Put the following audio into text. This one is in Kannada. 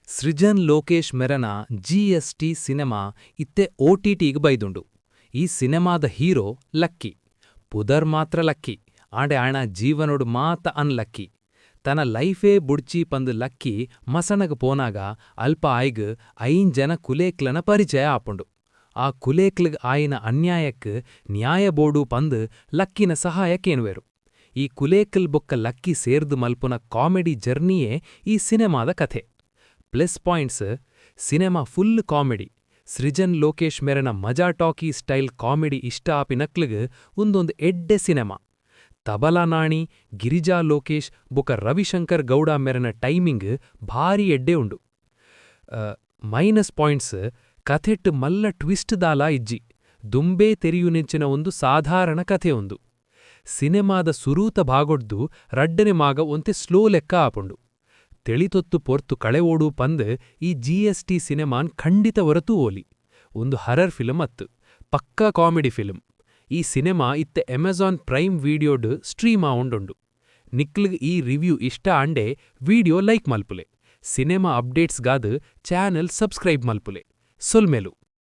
ಸೃಜನ್ ಲೋಕೇಶ್ ಮೆರನ GST ಸಿನೆಮಾ ಇತ್ತೆ OTTಗೆ ಬೈದುಂಡು. ಈ ಸಿನೆಮಾದ ಹೀರೋ ಲಕ್ಕಿ. ಪುದರ್ ಮಾತ್ರ ಲಕ್ಕಿ, ಆಂಡೆ ಆಣ ಜೀವನೊಡು ಮಾತ ಅನ್ಲಕ್ಕಿ. ತನ ಲೈಫೇ ಬುಡ್ಚಿ ಪಂದು ಲಕ್ಕಿ ಮಸಣಗ ಪೋನಾಗ ಅಲ್ಪ ಆಯ್ಗ್ 5 ಜನ ಕುಲೇಕ್ಲನ ಪರಿಚಯ ಆಪುಂಡು. ಆ ಕುಲೇಕ್ಲಗ್ ಆಯಿನ ಅನ್ಯಾಯಕ್ ನ್ಯಾಯ ಬೋಡು ಪಂದು ಲಕ್ಕಿನ ಸಹಾಯಕ್ಕೇನುವೆರು. ಈ ಕುಲೇಕಲ್ ಬೊಕ್ಕ ಲಕ್ಕಿ ಸೇರ್ದು ಮಲ್ಪುನ ಕಾಮಿಡಿ ಜರ್ನಿಯೇ ಈ ಸಿನೆಮಾದ ಕಥೆ. Plus points: cinema full comedy. Srujan Lokesh ಮೆರನ ಮಜಾ ಟಾಕಿ ಸ್ಟೈಲ್ ಕಾಮಿಡಿ ಇಷ್ಟ ಆಪಿನಕ್ಲಿಗ್ ಒಂದೊಂದು ಎಡ್ಡೆ ಸಿನೆಮಾ. ತಬಲಾ ನಾಣಿ ಗಿರಿಜಾ ಲೋಕೇಶ್ ಬೊಕ ರವಿಶಂಕರ್ ಗೌಡ ಮೆರನ ಟೈಮಿಂಗ್ ಭಾರಿ ಎಡ್ಡೆ ಉಂಡು. ಮೈನಸ್ ಪಾಯಿಂಟ್ಸ್: ಕಥೆಟ್ ಮಲ್ಲ ಟ್ವಿಸ್ಟ್ ದಾಲ ಇಜ್ಜಿ. ದುಂಬೇ ತೆರಿಯುನೆಂಚಿನ ಒಂದು ಸಾಧಾರಣ ಕಥೆಯೊಂದು. ಸಿನೆಮಾದ ಸುರೂತ ಭಾಗೊಡ್ದು ರಡ್ಡನೆ ಮಾಗ ಒಂತೆ ಸ್ಲೋ ಲೆಕ್ಕ ಆಪುಂಡು. ತೆಳಿತೊತ್ತು ಪೊರ್ತು ಕಳೆ ಓಡು ಪಂದ್ ಈ GST ಸಿನೆಮಾನ್ ಖಂಡಿತ ಹೊರತೂ ಓಲಿ. ಒಂದು ಹರರ್ ಫಿಲಮ್ ಅತ್ತು, ಪಕ್ಕಾ ಕಾಮಿಡಿ ಫಿಲಮ್. ಈ ಸಿನೆಮಾ ಇತ್ತೆ ಅಮೆಜಾನ್ ಪ್ರೈಮ್ ವೀಡಿಯೋಡ್ ಸ್ಟ್ರೀಮ್ ಆವೊಂಡುಂಡು. ನಿಕ್ಲಿಗ್ ಈ ರಿವ್ಯೂ ಇಷ್ಟ ಆಂಡೆ ವಿಡಿಯೋ ಲೈಕ್ ಮಲ್ಪುಲೆ. ಸಿನೆಮಾ ಅಪ್ಡೇಟ್ಸ್ಗಾದ್ ಚಾನೆಲ್ ಸಬ್ಸ್ಕ್ರೈಬ್ ಮಲ್ಪುಲೆ. ಸೊಲ್ಮೆಲು.